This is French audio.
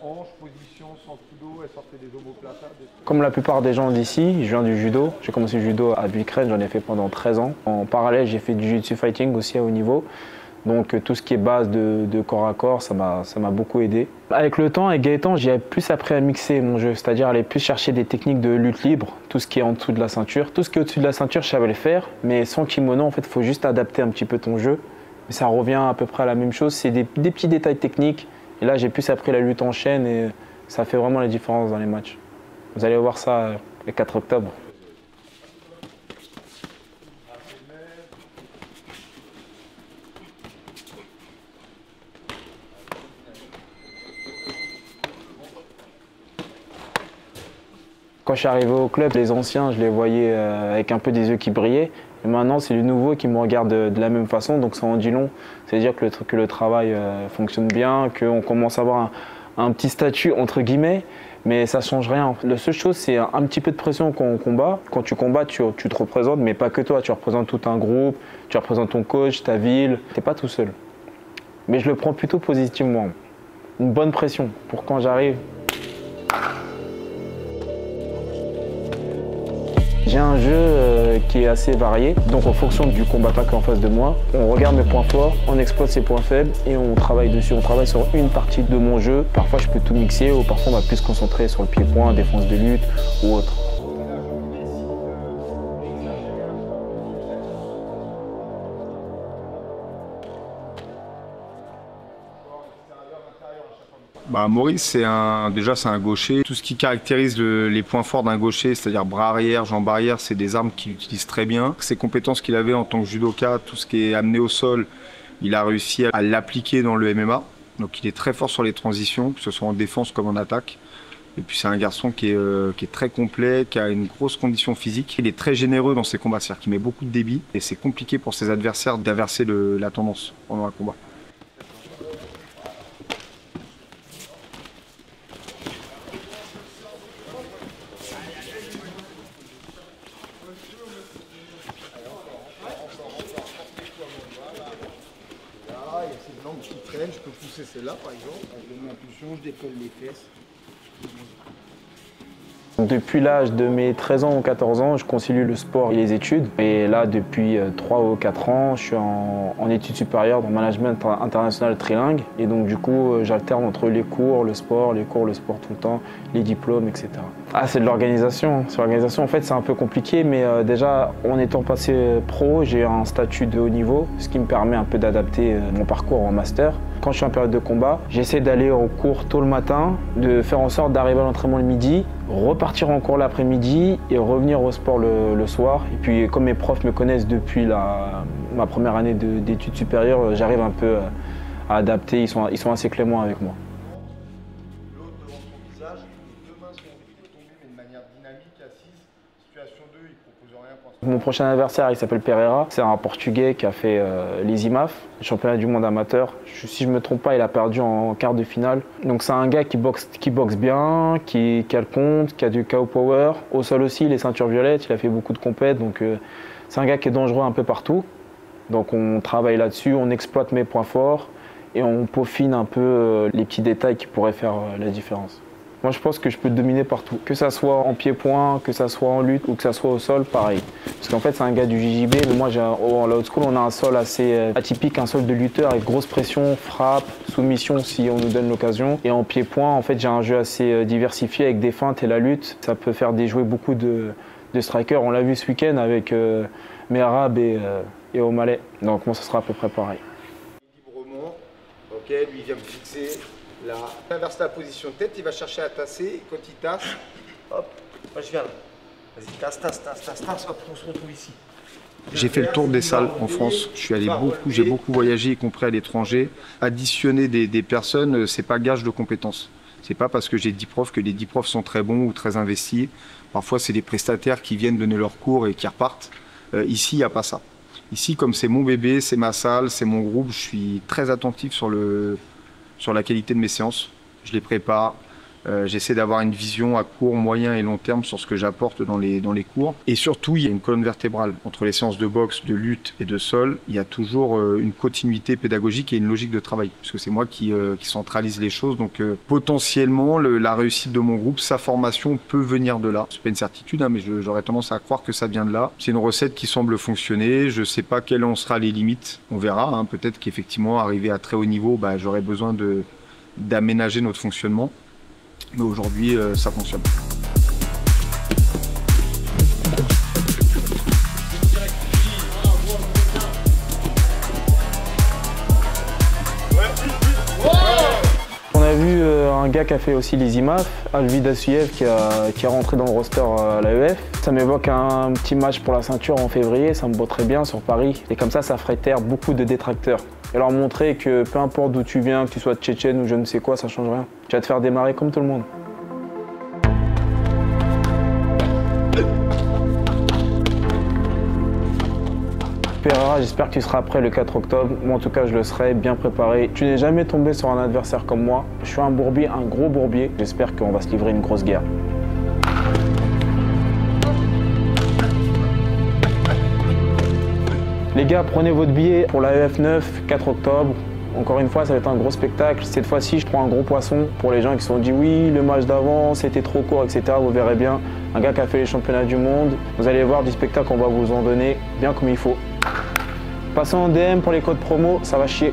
hanche, position, 100 kg, elle sortait des omoplatas. Comme la plupart des gens d'ici, je viens du judo. J'ai commencé le judo à Bucrine, j'en ai fait pendant 13 ans. En parallèle, j'ai fait du jiu-jitsu fighting aussi à haut niveau. Donc tout ce qui est base de corps à corps, ça m'a beaucoup aidé. Avec le temps, avec Gaëtan, j'ai plus appris à mixer mon jeu, c'est-à-dire aller plus chercher des techniques de lutte libre, tout ce qui est en dessous de la ceinture. Tout ce qui est au-dessus de la ceinture, je savais le faire, mais sans kimono, en fait, il faut juste adapter un petit peu ton jeu. Mais ça revient à peu près à la même chose, c'est des petits détails techniques. Et là, j'ai plus appris la lutte en chaîne et ça fait vraiment la différence dans les matchs. Vous allez voir ça le 4 octobre. Quand je suis arrivé au club, les anciens, je les voyais avec un peu des yeux qui brillaient. Et maintenant, c'est les nouveaux qui me regardent de la même façon, donc ça en dit long. C'est-à-dire que le travail fonctionne bien, qu'on commence à avoir un petit statut entre guillemets, mais ça ne change rien. La seule chose, c'est un petit peu de pression quand on combat. Quand tu combats, tu te représentes, mais pas que toi. Tu représentes tout un groupe, tu représentes ton coach, ta ville. Tu n'es pas tout seul. Mais je le prends plutôt positivement. Une bonne pression pour quand j'arrive. J'ai un jeu qui est assez varié, donc en fonction du combattant qui est en face de moi, on regarde mes points forts, on exploite ses points faibles et on travaille dessus. On travaille sur une partie de mon jeu. Parfois je peux tout mixer ou parfois on va plus se concentrer sur le pied-point, défense de lutte ou autre. Maurice, déjà c'est un gaucher. Tout ce qui caractérise les points forts d'un gaucher, c'est-à-dire bras arrière, jambes arrière, c'est des armes qu'il utilise très bien. Ses compétences qu'il avait en tant que judoka, tout ce qui est amené au sol, il a réussi à l'appliquer dans le MMA. Donc il est très fort sur les transitions, que ce soit en défense comme en attaque. Et puis c'est un garçon qui est très complet, qui a une grosse condition physique. Il est très généreux dans ses combats, c'est-à-dire qu'il met beaucoup de débit. Et c'est compliqué pour ses adversaires d'inverser la tendance pendant un combat. Là, il y a cette langue qui traîne, je peux pousser celle-là par exemple, avec une impulsion, je décolle les fesses. Depuis l'âge de mes 13 ans ou 14 ans, je concilie le sport et les études. Et là, depuis 3 ou 4 ans, je suis en études supérieures dans management international trilingue. Et donc, du coup, j'alterne entre les cours, le sport tout le temps, les diplômes, etc. Ah, c'est de l'organisation. Sur l'organisation, en fait, c'est un peu compliqué, mais déjà, en étant passé pro, j'ai un statut de haut niveau, ce qui me permet un peu d'adapter mon parcours en master. Quand je suis en période de combat, j'essaie d'aller au cours tôt le matin, de faire en sorte d'arriver à l'entraînement le midi, repartir en cours l'après-midi et revenir au sport le soir. Et puis comme mes profs me connaissent depuis ma première année d'études supérieures, j'arrive un peu à adapter, ils sont assez cléments avec moi. L'autre devant son visage, les deux mains sont tombées mais de manière dynamique, assise. Situation 2, il propose rien pour l'instant. Mon prochain adversaire, il s'appelle Pereira. C'est un Portugais qui a fait les IMAF, le championnat du monde amateur. Si je ne me trompe pas, il a perdu en quart de finale. Donc c'est un gars qui boxe bien, qui a le compte, qui a du KO power. Au sol aussi, les ceintures violettes, il a fait beaucoup de compètes. Donc c'est un gars qui est dangereux un peu partout. Donc on travaille là-dessus, on exploite mes points forts et on peaufine un peu les petits détails qui pourraient faire la différence. Moi, je pense que je peux dominer partout, que ça soit en pied-point, que ça soit en lutte ou que ça soit au sol, pareil. Parce qu'en fait, c'est un gars du JJB, mais moi, en la haute school, on a un sol assez atypique, un sol de lutteur avec grosse pression, frappe, soumission si on nous donne l'occasion. Et en pied-point, en fait, j'ai un jeu assez diversifié avec des feintes et la lutte. Ça peut faire déjouer beaucoup de strikers. On l'a vu ce week-end avec Merab et O'Malley. Donc, moi, ça sera à peu près pareil. Librement, ok, lui il vient me fixer. Là, il inverse la position de tête, il va chercher à tasser, et quand il tasse, hop, moi je viens là. Vas-y, tasse, hop, on se retrouve ici. J'ai fait le tour des salles en France, je suis allé j'ai beaucoup voyagé, y compris à l'étranger. Additionner des personnes, c'est pas gage de compétences. C'est pas parce que j'ai 10 profs que les 10 profs sont très bons ou très investis. Parfois, c'est des prestataires qui viennent donner leurs cours et qui repartent. Ici, il n'y a pas ça. Ici, comme c'est mon bébé, c'est ma salle, c'est mon groupe, je suis très attentif sur la qualité de mes séances. Je les prépare, J'essaie d'avoir une vision à court, moyen et long terme sur ce que j'apporte dans les cours. Et surtout, il y a une colonne vertébrale. Entre les séances de boxe, de lutte et de sol, il y a toujours une continuité pédagogique et une logique de travail. Parce que c'est moi qui centralise les choses. Donc potentiellement, la réussite de mon groupe, sa formation peut venir de là. C'est pas une certitude, hein, mais j'aurais tendance à croire que ça vient de là. C'est une recette qui semble fonctionner. Je sais pas quelles en sera les limites. On verra. Hein. Peut-être qu'effectivement, arriver à très haut niveau, j'aurai besoin d'aménager notre fonctionnement. Mais aujourd'hui, ça fonctionne. On a vu un gars qui a fait aussi les IMAF, Alvid Assouyev, qui est rentré dans le roster à l'AEF. Ça m'évoque un petit match pour la ceinture en février, ça me botterait bien sur Paris. Et comme ça ferait taire beaucoup de détracteurs. Et leur montrer que peu importe d'où tu viens, que tu sois tchétchène ou je ne sais quoi, ça change rien. Tu vas te faire démarrer comme tout le monde. Pereira, j'espère que tu seras prêt le 4 octobre. Moi, en tout cas, je le serai, bien préparé. Tu n'es jamais tombé sur un adversaire comme moi. Je suis un bourbier, un gros bourbier. J'espère qu'on va se livrer une grosse guerre. Les gars, prenez votre billet pour la EF9, 4 octobre. Encore une fois, ça va être un gros spectacle. Cette fois-ci, je prends un gros poisson pour les gens qui se sont dit oui, le match d'avant, c'était trop court, etc. Vous verrez bien. Un gars qui a fait les championnats du monde. Vous allez voir du spectacle, on va vous en donner bien comme il faut. Passez en DM pour les codes promo, ça va chier.